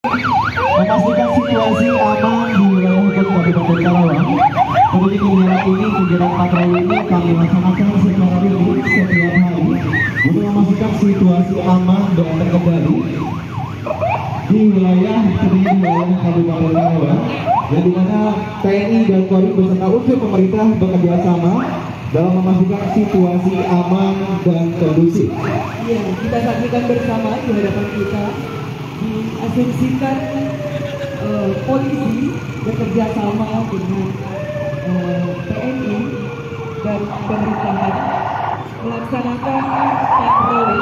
memastikan situasi aman di wilayah hukum Kabupaten Karawang. Untuk kegiatan ini, kegiatan patroli ini kami laksanakan secara rutin setiap hari untuk memastikan situasi aman dan terkendali di wilayah Kabupaten Karawang, yang dimana TNI dan Polri beserta unsur pemerintah bekerja sama dalam memastikan situasi aman dan kondusif. Iya, kita saksikan bersama di hadapan kita diasumsikan polisi bekerja sama dengan TNI dan pemerintahan melaksanakan patroli.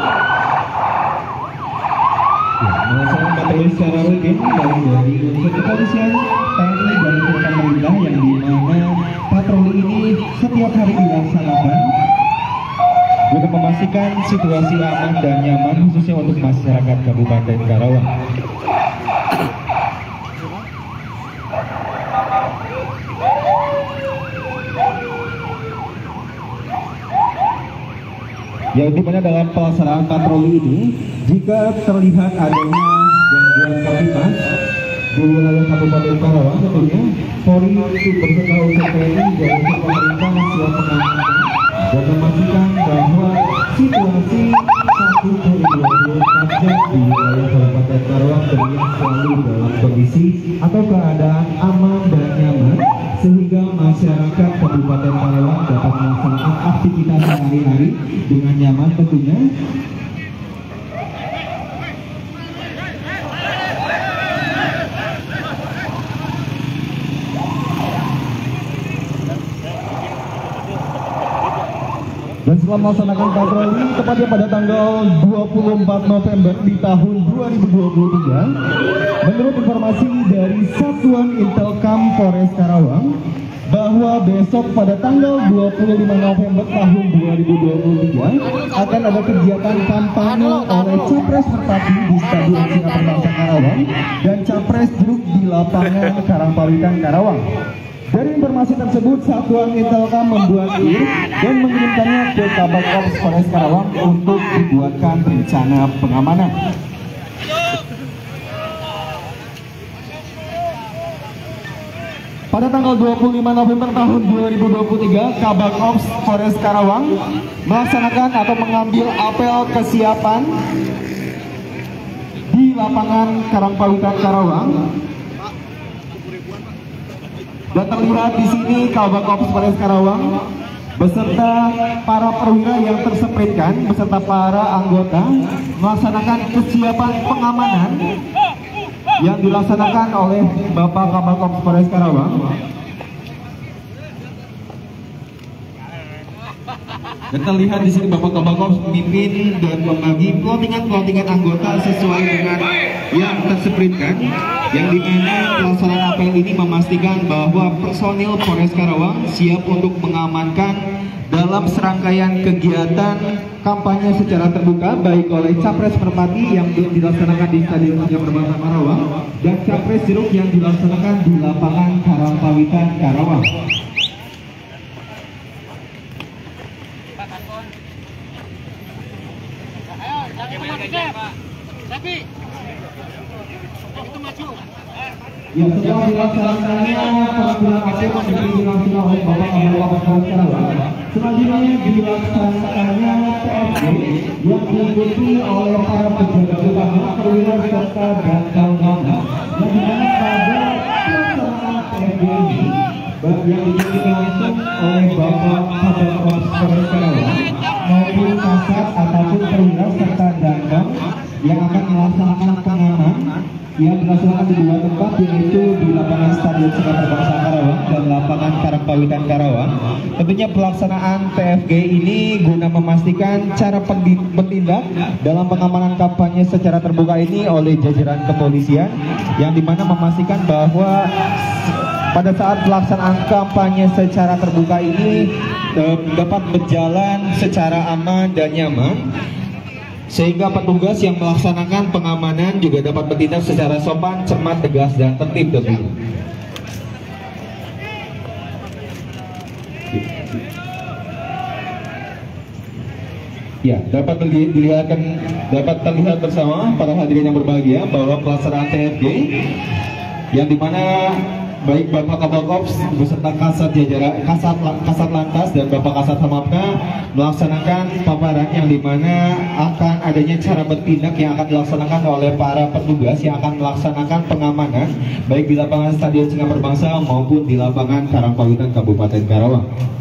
Melaksanakan patroli secara rutin dari unsur kepolisian, TNI dan unsur pemerintah, yang dimana patroli ini setiap hari dilaksanakan untuk memastikan situasi aman dan nyaman khususnya untuk masyarakat Kabupaten Karawang. Yang dimana dalam pelaksanaan patroli ini, jika terlihat adanya gangguan kamtipmas di wilayah Kabupaten Karawang, tentunya Polri beserta unsur TNI dan unsur pemerintah siap mengamankan dan memastikan bahwa situasi 1/24 jam di wilayah Kabupaten Karawang terlihat selalu dalam kondisi atau keadaan aman dan nyaman, sehingga masyarakat Kabupaten Karawang dapat melaksanakan aktivitas sehari-hari dengan nyaman tentunya. Dan setelah melaksanakan patroli tepatnya pada tanggal 24 November di tahun 2023, menurut informasi dari Satuan Intelkam Polres Karawang, bahwa besok pada tanggal 25 November tahun 2023 akan ada kegiatan kampanye oleh Capres Merpati di Stadion Singaperbangsa Karawang dan Capres Jeruk di lapangan Karangpawitan Karawang. Dari informasi tersebut, Satuan Intelkam membuat dan mengirimkannya ke Kabak Ops Polres Karawang untuk dibuatkan rencana pengamanan. Pada tanggal 25 November tahun 2023, Kabak Ops Polres Karawang melaksanakan atau mengambil apel kesiapan di lapangan Karangpawitan Karawang. Dan terlihat di sini Kabak Ops Polres Karawang beserta para perwira yang tersepritkan beserta para anggota melaksanakan kesiapan pengamanan yang dilaksanakan oleh Bapak Kabak Ops Polres Karawang. Dan terlihat di sini Bapak Kabak Ops memimpin dan membagi plottingan anggota sesuai dengan yang tersepritkan, yang dimana pelaksanaan apel ini memastikan bahwa personil Polres Karawang siap untuk mengamankan dalam serangkaian kegiatan kampanye secara terbuka, baik oleh Capres Merpati yang dilaksanakan di Stadion Singaperbangsa Karawang dan Capres Jeruk yang dilaksanakan di lapangan Karangpawitan Karawang. Ya, setelah dilaksanakannya pengambilan apel yang dilaksanakan oleh Bapak Kabak Ops Polres Karawang, selanjutnya dilaksanakannya PFG yang diikuti oleh para pejabat utama, perwira serta dan kawan-kawan, yang dimana pada pelaksanaan PFG ini yang diikuti langsung oleh Bapak Kabak Ops Polres Karawang maupun kasat ataupun perwira serta danbang yang akan melaksanakan pengamanan yang dilaksanakan di dua tempat, yaitu di lapangan Stadion Singaperbangsa Karawang dan lapangan Karangpawitan Karawang. Tentunya pelaksanaan PFG ini guna memastikan cara bertindak dalam pengamanan kampanye secara terbuka ini oleh jajaran kepolisian, yang dimana memastikan bahwa pada saat pelaksanaan kampanye secara terbuka ini dapat berjalan secara aman dan nyaman, sehingga petugas yang melaksanakan pengamanan juga dapat bertindak secara sopan, cermat, tegas, dan tertib tentunya. Ya, dapat terlihat bersama para hadirin yang berbahagia bahwa pelaksanaan TFG yang dimana baik Bapak Kabak-Ops beserta Kasat Lantas dan Bapak Kasat Hamapka melaksanakan paparan yang dimana akan adanya cara bertindak yang akan dilaksanakan oleh para petugas yang akan melaksanakan pengamanan baik di lapangan Stadion Singa Perbangsa maupun di lapangan Karangpawitan Kabupaten Karawang.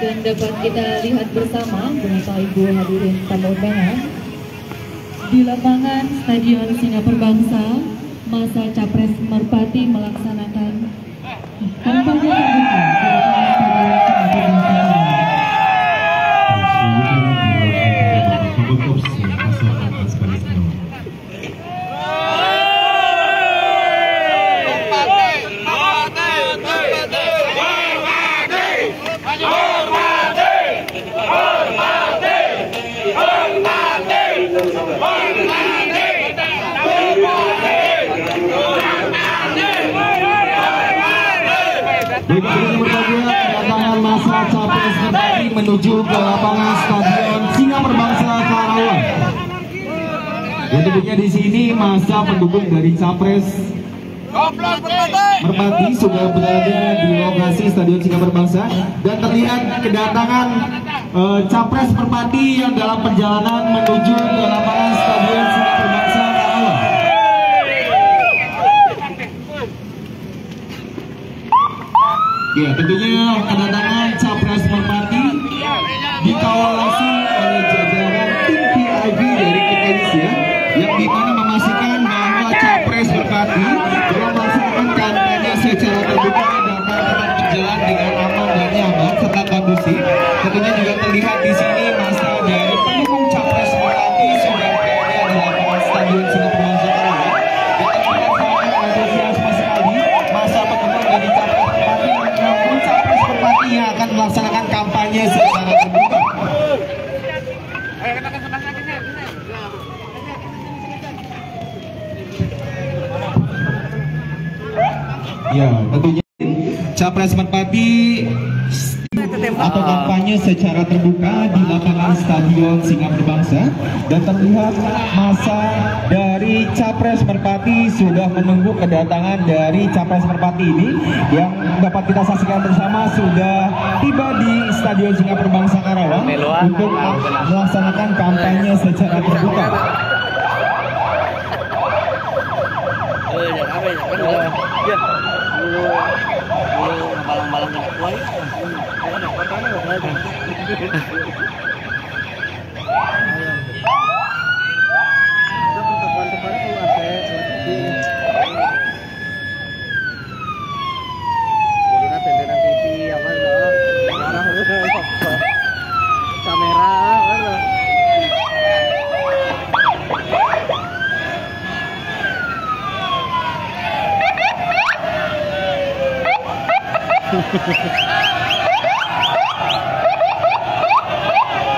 Dan dapat kita lihat bersama Bapak Ibu hadirin tamu undangan di lapangan Stadion Singa Perbangsa, masa Capres Merpati melaksanakan kampanye terbuka di lapangan Stadion Singa Perbangsa. Kedatangan masa Capres Merpati menuju ke lapangan Stadion Singa Perbangsa Karawang. Dan tentunya di sini masa pendukung dari Capres Merpati sudah berada di lokasi Stadion Singa Perbangsa dan terlihat kedatangan Capres Merpati yang dalam perjalanan menuju ke lapangan Stadion Singa Perbangsa Karawang. Ya, tentunya kedatangan Capres Merpati dikawal langsung oleh jajaran tim VIP dari Indonesia yang dimana memastikan bahwa Capres Merpati telah melaksanakan kampanye secara terbuka dapat tetap berjalan dengan aman dan nyaman serta kondusif. Tentunya juga terlihat di sini masa dari pendukung Capres Merpati sudah berada di lapangan Stadion Singa Perbangsa Karawang. Kita melihat sangat antusiasme sekali masa pendukung dari Capres Merpati maupun Capres Merpati yang akan melaksanakan kampanye secara terbuka. Ya, tentunya Capres Merpati atau kampanye secara terbuka di lapangan Stadion Singa Perbangsa dan terlihat masa dari Capres Merpati sudah menunggu kedatangan dari Capres Merpati ini yang dapat kita saksikan bersama sudah tiba di Stadion Singa Perbangsa Karawang untuk melaksanakan kampanye secara terbuka.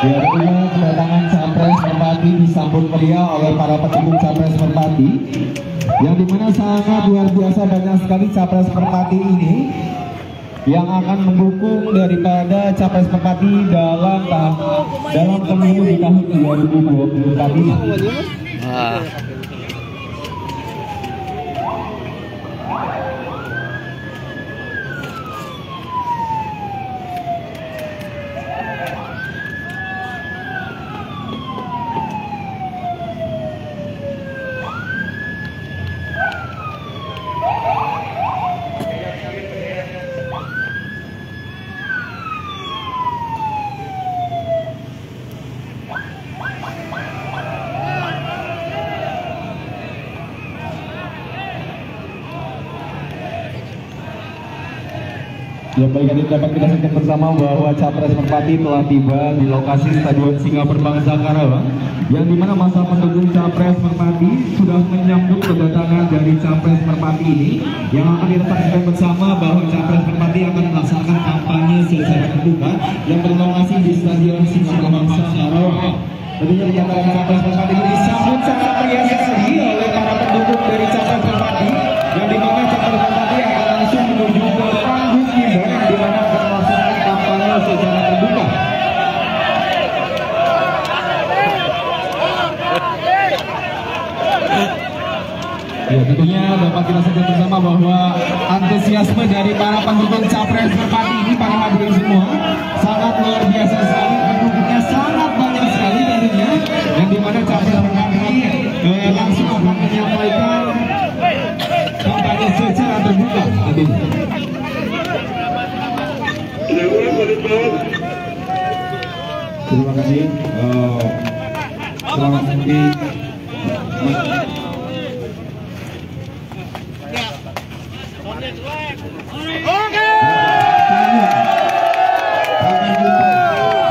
Ya, tentunya kedatangan Capres Merpati disambut meriah oleh para pendukung Capres Merpati yang dimana sangat luar biasa banyak sekali Capres Merpati ini yang akan mendukung daripada Capres Merpati dalam pemilu di tahun 2024 ini. Ya, baik, ini dapat kita saksikan bersama bahwa Capres Merpati telah tiba di lokasi Stadion Singa Perbangsa Karawang yang dimana masa pendukung Capres Merpati sudah menyambut kedatangan dari Capres Merpati ini yang akan kita saksikan bersama bahwa Capres Merpati akan melaksanakan kampanye secara terbuka yang berlokasi di Stadion Singa Perbangsa Tentunya pernyataan capres Merpati ini disambut sangat meriah sekali oleh para pendukung dari capres Merpati, yang dimana capres Merpati akan langsung menuju ke panggung kibar yang dimana akan melaksanakan kampanye secara terbuka. Ya, tentunya dapat kita saksikan bersama bahwa antusiasme dari para pendukung capres Merpati ini, para hadirin semua, sangat luar biasa sekali. Pendukungnya sangat banyak sekali tentunya, yang dimana capres Merpati langsung akan menyampaikan kampanye secara terbuka. Terima kasih. Selamat pagi.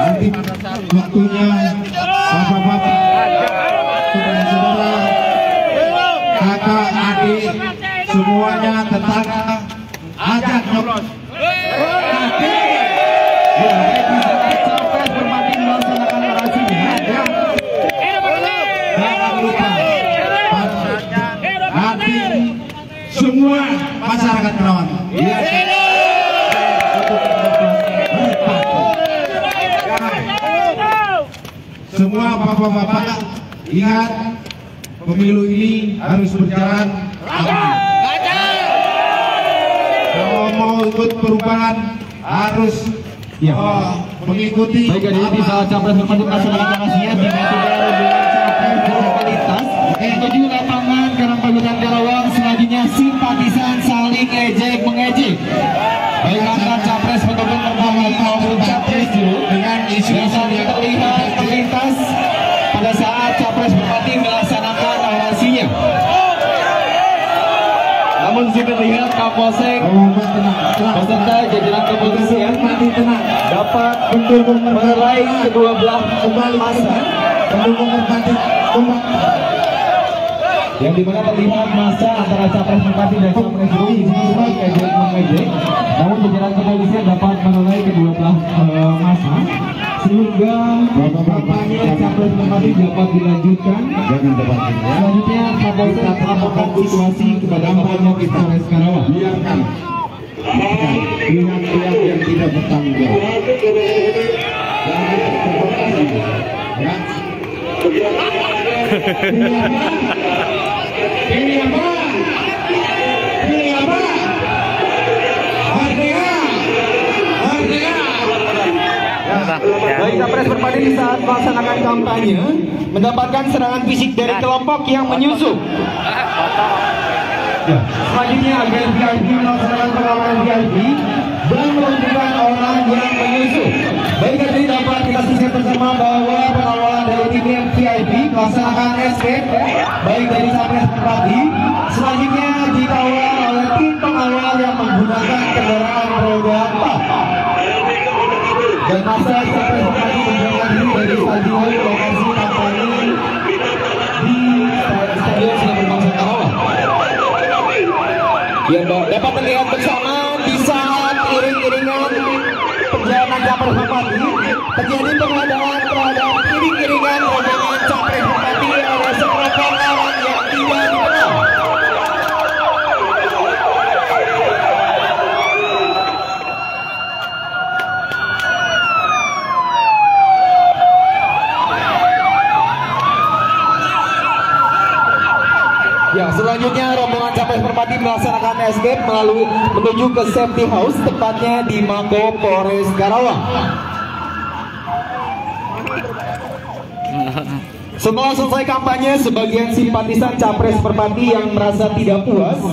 Nanti waktunya bapak-bapak, saudara-saudara, kakak, adik, semuanya tetangga, ajak nyoblos. Capres Merpati melaksanakan orasinya. Jangan lupa nanti semua masyarakat Karawang. Semua bapak-bapak ingat, pemilu ini harus berjalan aman. Kalau mau ikut perubahan harus mengikuti. Baik, jadi di saat capres Merpati melaksanakan orasinya di batu baru dengan capres berkualitas menuju lapangan Karangpawitan Karawang. Selanjutnya simpatisan saling ejek mengejek. Baik angkat capres pendukung Merpati maupun capres dengan isu yang saat ini terlihat melintas pada saat capres Merpati melaksanakan orasinya. Namun sudah terlihat Kapolsek beserta jajaran kepolisian dapat melerai kedua belah masa pendukung Merpati yang dimana terlihat masa antara capres Merpati dan capres Juru di sini saling ejek mengejek. Namun jajaran kepolisian dapat melerai kedua belah masa sehingga kampanye capres Merpati dapat dilanjutkan. Selanjutnya Kapolsek melaporkan situasi kepada Kapolres Polres Karawang. Biarkan pihak-pihak yang tidak bertanggung jawab. Pilih apa? Baik, capres Merpati di saat melaksanakan kampanye mendapatkan serangan fisik dari kelompok yang menyusup. Ya, selanjutnya agen VIP melaksanakan pengamanan VIP dan menunjukkan orang yang menyusup. Baik, jadi dapat kita saksikan bersama bahwa pengawalan dari tim VIP melaksanakan escape baik dari capres Merpati. Selanjutnya dikawal oleh tim pengawal yang menggunakan kendaraan roda 4. Dan masa capres Merpati menjalankan diri dari stadion lokasi kampanye di Stadion Sina Perbangsa Karawang. Ya, dapat terlihat bersama di saat iring-iringan perjalanan capres Merpati terjadi penghadang terhadap iring-iringan rombongan capres Merpati oleh sekelompok lawan yang tidak dikenal. Ya, selanjutnya rombongan capres Merpati melaksanakan escape menuju ke safety house, tepatnya di Mako Polres Karawang. Setelah selesai kampanye, sebagian simpatisan capres Merpati yang merasa tidak puas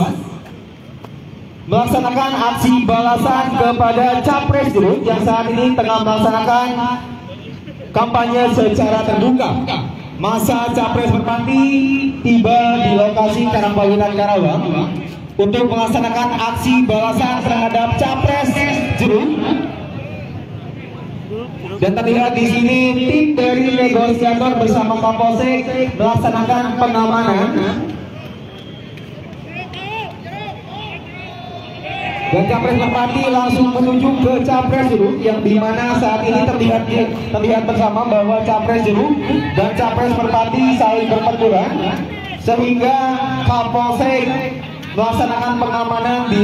melaksanakan aksi balasan kepada capres Jurut yang saat ini tengah melaksanakan kampanye secara terbuka. Masa capres Merpati tiba di lokasi Karangpawitan Karawang untuk melaksanakan aksi balasan terhadap capres Jurut. Dan terlihat di sini tim dari negosiator bersama Kapolsek melaksanakan pengamanan. Dan Capres Merpati langsung menuju ke Capres Jeruk, yang dimana saat ini terlihat bersama bahwa Capres Jeruk dan Capres Merpati saling berpeturan, sehingga Kapolsek melaksanakan pengamanan di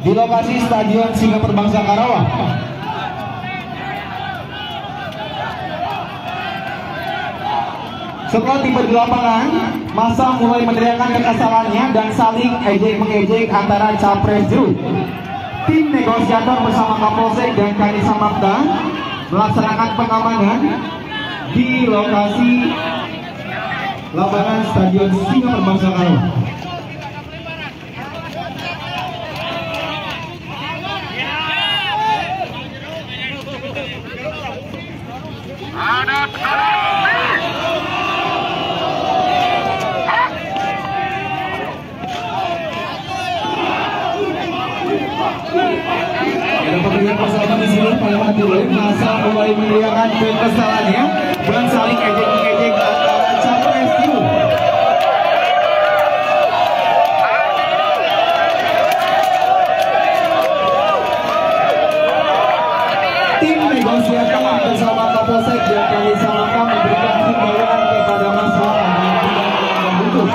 lokasi Stadion Singa Perbangsa Karawang. Setelah tiba di lapangan, massa mulai meneriakan kekesalannya dan saling ejek-mengejek antara Capres Jeruk. Tim negosiator bersama Kapolsek dan Kanisa Mapta melaksanakan pengamanan di lokasi lapangan Stadion Singa Perbangsa Karawang. Ada pemilihan persahabatan di sini pada waktu lain, masa mulai meneriakan kekesalannya dan saling ejek-ejek antara Capres Jeruk. Tim negosiator bersama Kapolsek dan Kanisa Mapta memberikan himbauan kepada massa agar tidak memutus.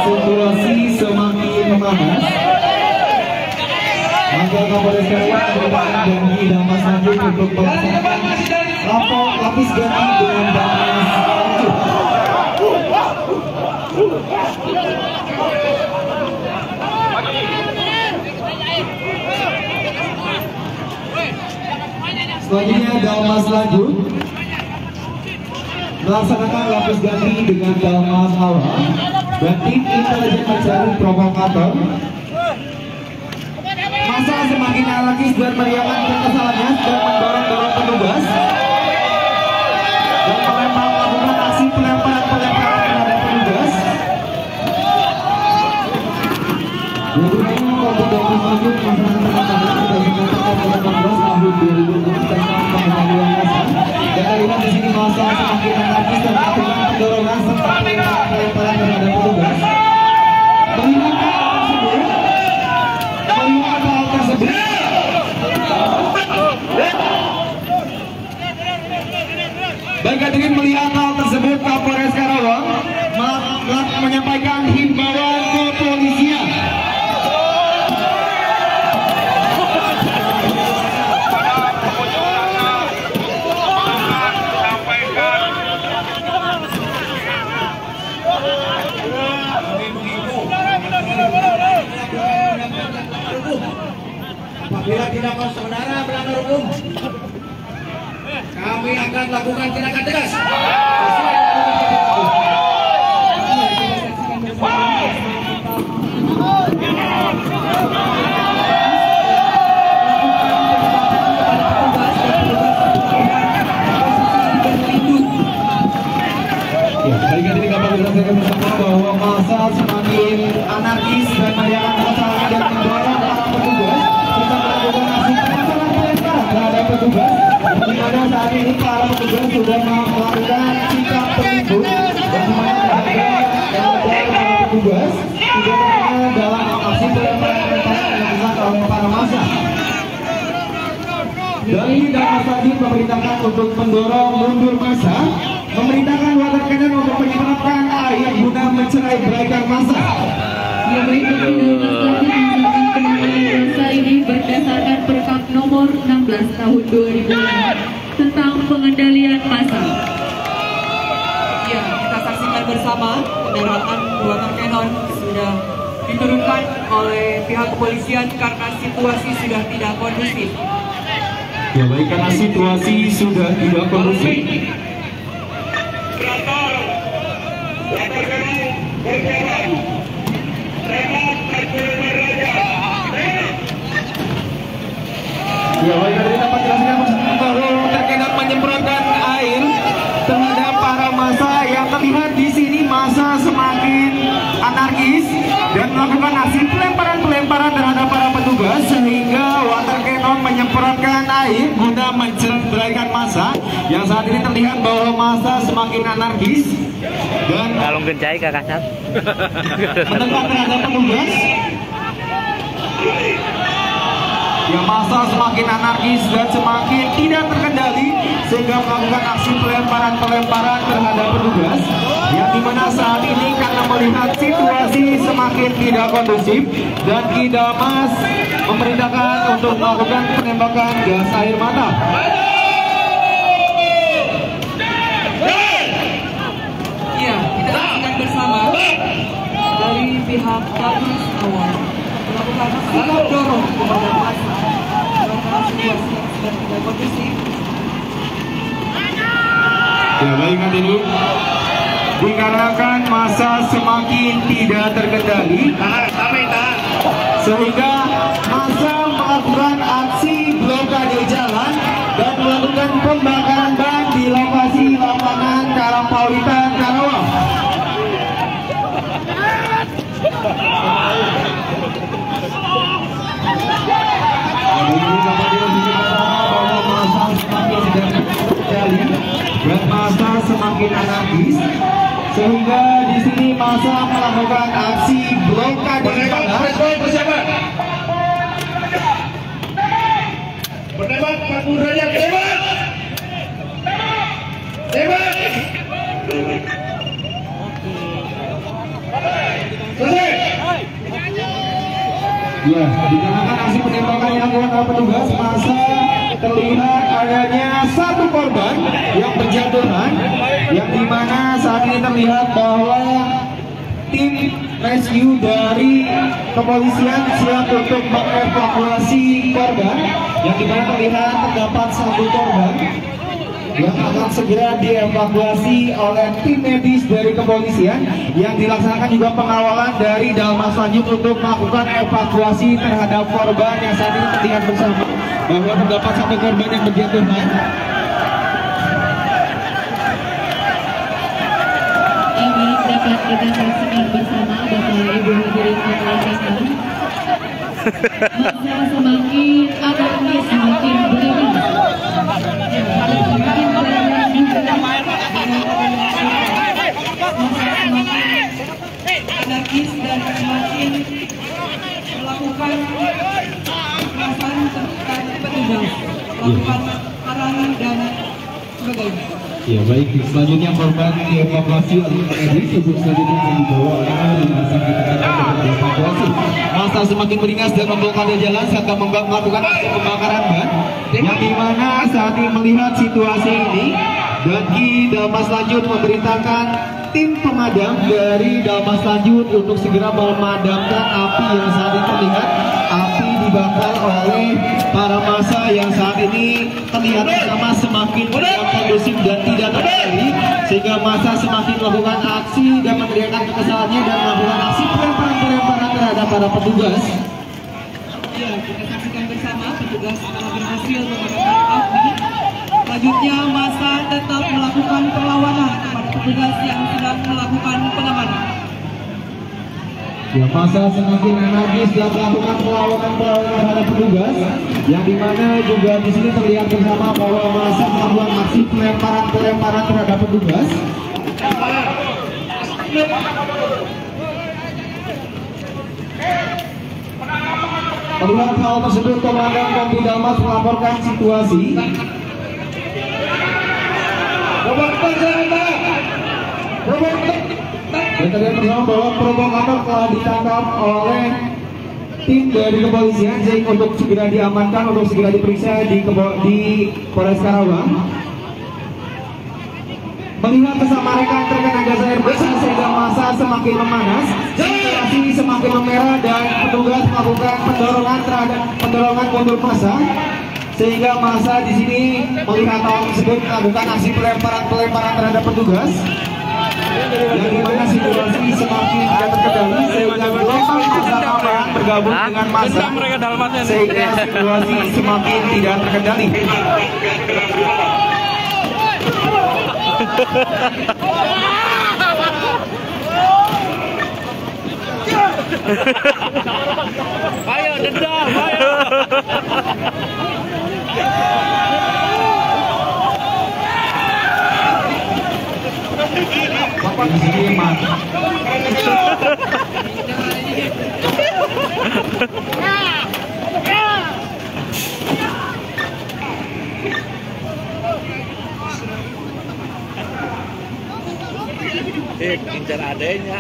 Situasi semakin memanas. Maka Kapolres Karawang merupakan janji Damas lanjut untuk melaksanakan lapis ganti dengan Damas lanjut. Selanjutnya Damas lanjut melaksanakan lapis ganti dengan Damas awal dan tim intelijen mencari provokator. Masa semakin anarkis dan meriakan kekesalannya dan mendorong-dorong petugas dan melakukan aksi pelemparan terhadap petugas. Jadi kelompok Damas lanjut melaksanakan petugas tahun 2006 tentang pengetahuan massa. Dan terlihat di sini massa semakin anarkis dan melakukan pendorongan serta pelemparan terhadap petugas. Melihat hal tersebut, baik hadirin, melihat hal tersebut, Kapolres Karawang menyampaikan himbauan ke kepolisian. Apabila tindakan saudara melanggar hukum, kami akan lakukan tindakan tegas. Ya, baik hadirin Kapolres saksikan bersama bahwa masa semakin anarkis dan meneriakkan kekesalan dan mendorong para petugas untuk melakukan aksi pelemparan terhadap petugas. Di mana saat ini para petugas sudah melakukan sikap terlibat dan para petugas tidak terkena dalam aksi pelemparan yang dilakukan oleh para massa. Dari Dalmas Lanjut memerintahkan untuk mendorong mundur massa, memerintahkan water cannon untuk menyemprotkan air guna mencerai beraikan massa. Yang berikut masa ini berdasarkan Perkap nomor 16 tahun 2006 tentang pengendalian massa. Ya, kita saksikan bersama kendaraan water cannon sudah diturunkan oleh pihak kepolisian karena situasi sudah tidak kondusif. Ya baik, karena situasi sudah tidak kondusif. Ya baik, tadi dapat jelaskan bahwa terkadang menyemprotkan air terhadap para massa yang terlihat di sini. Massa semakin anarkis dan melakukan aksi pelemparan terhadap para petugas sehingga water cannon menyemprotkan air guna menceraikan massa yang saat ini terlihat bahwa massa semakin anarkis dan Kalung gencai Kak Kasat. mendekat terhadap petugas. Yang massa semakin anarkis dan semakin tidak terkendali sehingga melakukan aksi pelemparan terhadap petugas yang dimana saat ini karena melihat situasi semakin tidak kondusif dan Kidamas memerintahkan untuk melakukan penembakan gas air mata. Ya, kita saksikan bersama dari pihak Dalmas awal melakukan sikap dorong kepada massa karena situasi yang sudah tidak kondusif. Ya baik, hadirin, dikarenakan massa semakin tidak terkendali sehingga massa melakukan aksi blokade jalan dan melakukan pembakaran ban di lokasi lapangan Karangpawitan Karawang. Dan massa semakin anarkis sehingga di sini massa melakukan aksi blokade jalan. Berdebat 40 derajat, debat. Debat. Selesai. Ya, dikarenakan aksi penembakan yang dilakukan oleh petugas, massa terlihat adanya satu korban yang berjatuhan, yang dimana saat ini terlihat bahwa tim rescue dari kepolisian siap untuk mengevakuasi korban, yang dimana terlihat terdapat satu korban yang akan segera dievakuasi oleh tim medis dari kepolisian yang dilaksanakan juga pengawalan dari Dalmas Lanjut untuk melakukan evakuasi terhadap korban yang saat ini terlihat bersama bahwa terdapat satu korban yang berjatuhan. Ini dapat kita saksikan bersama Bapak Ibu hadirin sekalian. Masa semakin anarkis, semakin berimbang. Anarkis dan semakin melakukan kekerasan terhadap petugas, melakukan halangan dan sebagainya. Ya baik, selanjutnya korban dievakuasi oleh medis untuk selanjutnya akan dibawa oleh rumah sakit terdekat untuk dievakuasi. Massa semakin beringas dan memblokade jalan serta melakukan aksi pembakaran ban yang dimana saat ini melihat situasi ini dan Dalmas Lanjut memerintahkan tim pemadam dari Dalmas Lanjut untuk segera memadamkan api yang saat ini terlihat. Api dibakar oleh para massa yang saat ini terlihat bersama semakin tidak kondusif dan tidak terkendali sehingga massa semakin melakukan aksi dan meneriakkan kekesalannya dan melakukan aksi pelemparan terhadap para petugas. Ya, kita saksikan bersama petugas telah berhasil memadamkan api. Selanjutnya massa tetap melakukan perlawanan kepada petugas yang sedang melakukan pengamanan. Ya, masa semakin energis dalam melakukan perlawanan terhadap petugas, yang dimana juga di sini terlihat bersama bahwa masa melakukan aksi pelemparan terhadap petugas. Melihat hal tersebut, Komandan Kompi Dalmas melaporkan situasi. Dan terlihat bersama bahwa provokator telah ditangkap oleh tim dari kepolisian sehingga untuk segera diamankan, untuk segera diperiksa di Polres Karawang. Melihat kesamaan terkena gas air mata sehingga masa semakin memanas, situasi semakin memerah dan petugas melakukan pendorongan mundur massa, sehingga masa di sini melihat hal tersebut melakukan aksi pelemparan terhadap petugas. Yang dimana situasi semakin tidak terkendali sehingga masa bergabung dengan masa sehingga situasi semakin tidak terkendali. Ayo dendam, ayo. Bapak di sini mati. Incar adanya.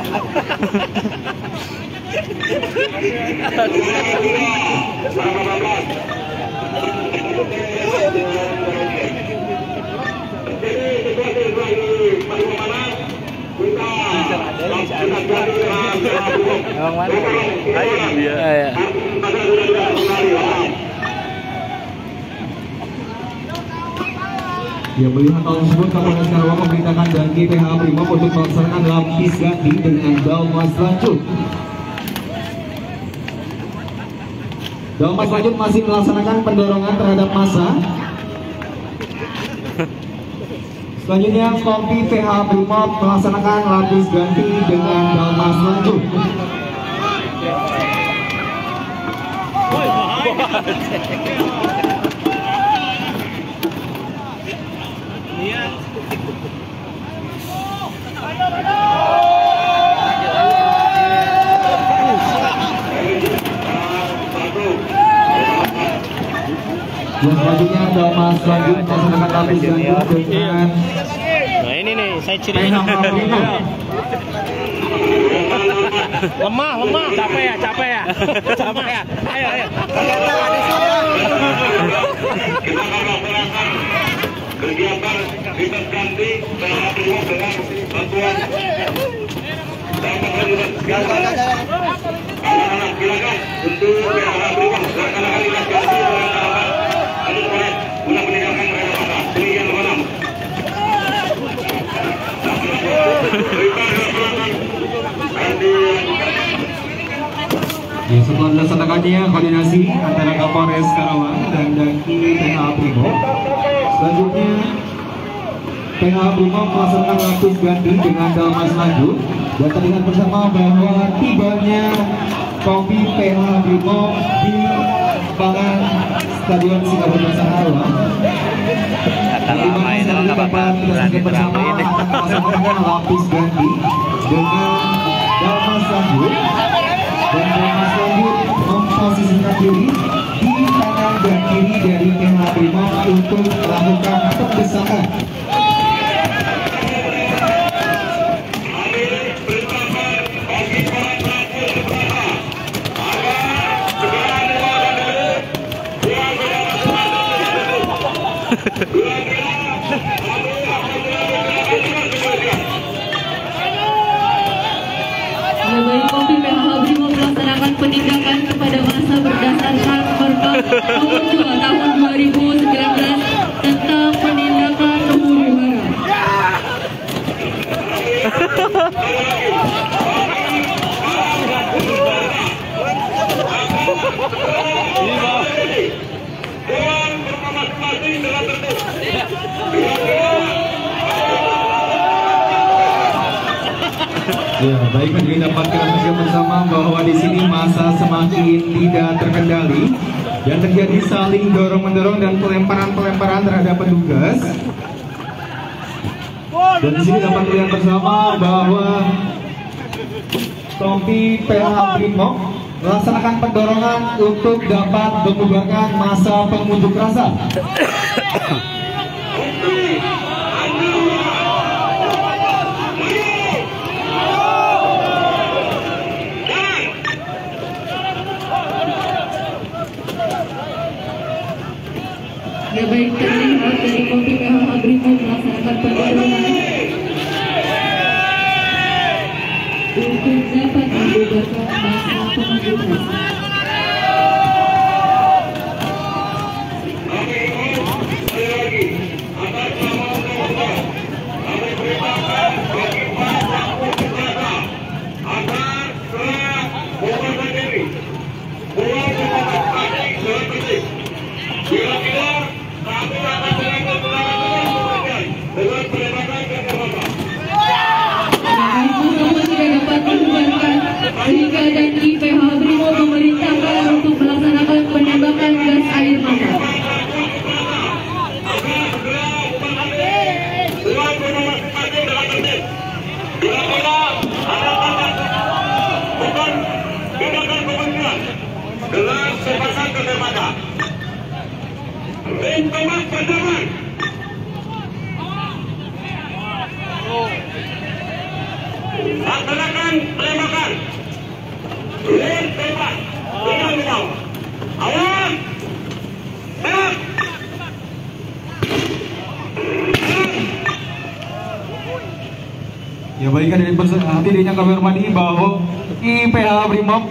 Emang mana? Ayo dia. Ya, melihat hal tersebut, Kapolres Karawang memerintahkan Danki PH Brimob untuk melaksanakan lapis ganti dengan Dalmas lanjut. Dalmas lanjut masih melaksanakan pendorongan terhadap massa. Selanjutnya, Kompi PH Brimob melaksanakan lapis ganti dengan Dalmas lanjut. Yang selanjutnya Dalmas lanjut melaksanakan lapis ganti dengan. Nah ini nih, saya ciri. Lemah, capek ya. Ayo. Kegiatan bebas ganti dengan bantuan anak-anak silakan untuk silakan bebas ganti guna meninggalkan mereka masa demikian teman-teman. Ya, setelah dilaksanakannya koordinasi antara Kapolres Karawang dan Danki PH Brimob, selanjutnya PH Brimob melaksanakan lapis ganti dengan Dalmas lanjut dan terlihat bersama bahwa tibanya Kompi PH Brimob di lapangan Stadion Singabersama Karawang. Lama itu nggak apa-apa, berani bersama akan melaksanakan lapis ganti dengan Dalmas lanjut. Dan Dalmas lanjut memposisikan diri di kanan dan kiri dari PH Brimob untuk melakukan pendesakan. Baik, Kompi PH Brimob melaksanakan penindakan kepada massa berdasarkan Perda Nomor 2 Tahun 2019 tentang penindakan pembunuhan. Ya, baik, tadi dapat kita saksikan bersama bahwa di sini masa semakin tidak terkendali dan terjadi saling dorong-mendorong dan pelemparan-pelemparan terhadap petugas. Dan di sini dapat dilihat bersama bahwa Tompi PH Brimob melaksanakan pendorongan untuk dapat membubarkan masa pengunjuk rasa. Ya baik, terlihat dari Kompi PH Brimob melaksanakan pendorongan untuk dapat membubarkan masa pengunjuk rasa. Sehingga dan PH Brimob memerintahkan untuk melaksanakan penembakan gas air mata. Dengan sepasang kacamata. Intimat pertama. Laksanakan penembakan. Lihat tembak. Tinggal di bawah. Awas. Tembak. Ya baik, hadirin yang kami hormati bahwa IPH Brimob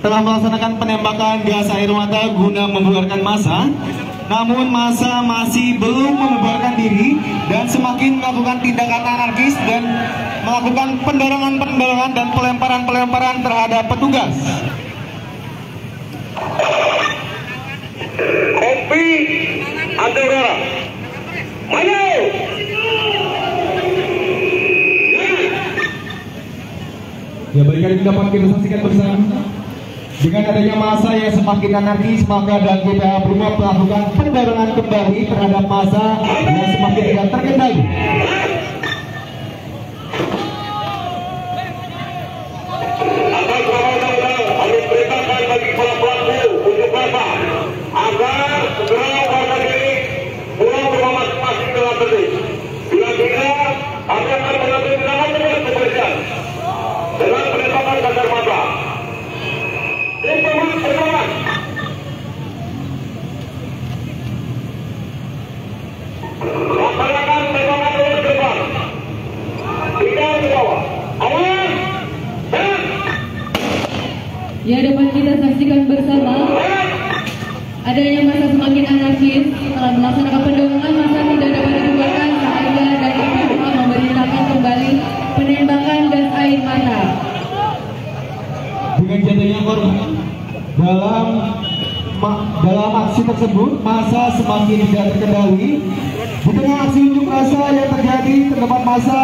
telah melaksanakan penembakan gas air mata guna membubarkan massa. Namun massa masih belum membubarkan diri dan semakin melakukan tindakan anarkis dan melakukan pendorongan-pendorongan dan pelemparan-pelemparan terhadap petugas. Kompi Andorra. Maju. Ya baik, hari ini dapat kita saksikan bersama. Dengan adanya massa yang semakin anarkis, maka Danki PH Brimob melakukan pendorongan kembali terhadap massa yang semakin tidak terkendali. Atas nama undang-undang kami perintahkan bagi para pelaku unjuk rasa agar segera warga diri pulang ke rumah masing-masing dalam tertib. Bila tidak, kami akan mengambil tindakan tegas kepolisian dengan penembakan gas air mata. Intimat pertama. Laksanakan tembakan lurus ke depan. Tinggal di bawah. Awas. Ya, dapat kita saksikan bersama adanya masa semakin anarkis telah melaksanakan pendorongan masa tidak dapat dibubarkan sehingga dari PH memerintahkan kembali penembakan gas air mata. Dengan jatuhnya korban dalam aksi tersebut, massa semakin tidak terkendali. Di tengah aksi unjuk rasa yang terjadi, terdapat massa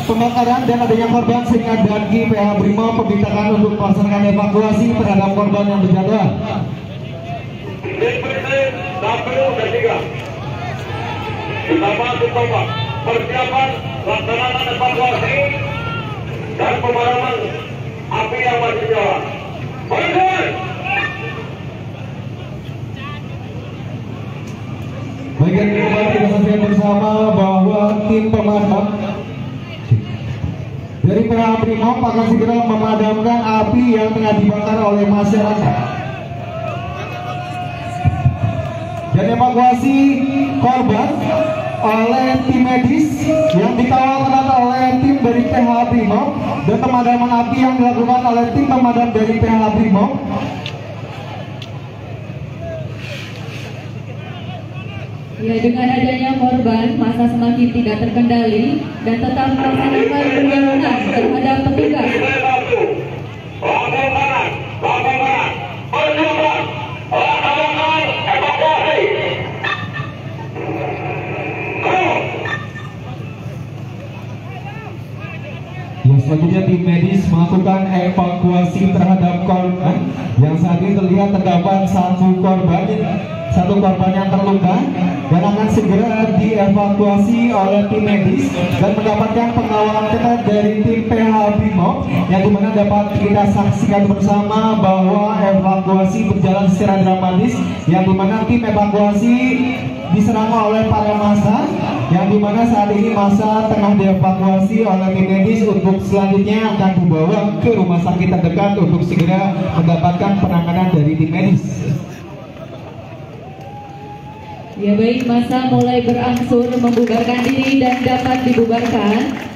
pembakaran dan adanya korban sehingga Danki PH Brimob memerintahkan untuk melaksanakan evakuasi terhadap korban yang berjatuhan. Ditambah persiapan pelaksanaan evakuasi dan pemadaman api yang masih jalan. Bagian kembali kita saksikan bersama bahwa tim pemadam dari PH Brimob akan segera memadamkan api yang tengah dibakar oleh masyarakat dan evakuasi korban oleh tim medis yang dikawal ketat oleh tim dari PH Brimob dan pemadaman api yang dilakukan oleh tim pemadam dari PH Brimob. Ya, dengan adanya korban, masa semakin tidak terkendali dan tetap melaksanakan pendorongan terhadap petugas. selanjutnya tim medis melakukan evakuasi terhadap korban yang saat ini terlihat terdapat satu korban yang terluka dan akan segera dievakuasi oleh tim medis dan mendapatkan pengawalan ketat dari tim PH Brimob yang dimana dapat kita saksikan bersama bahwa evakuasi berjalan secara dramatis yang dimana tim evakuasi diserang oleh para massa yang dimana saat ini massa tengah dievakuasi oleh tim medis untuk selanjutnya akan dibawa ke rumah sakit terdekat untuk segera mendapatkan penanganan dari tim medis. Ya baik, massa mulai berangsur membubarkan diri dan dapat dibubarkan.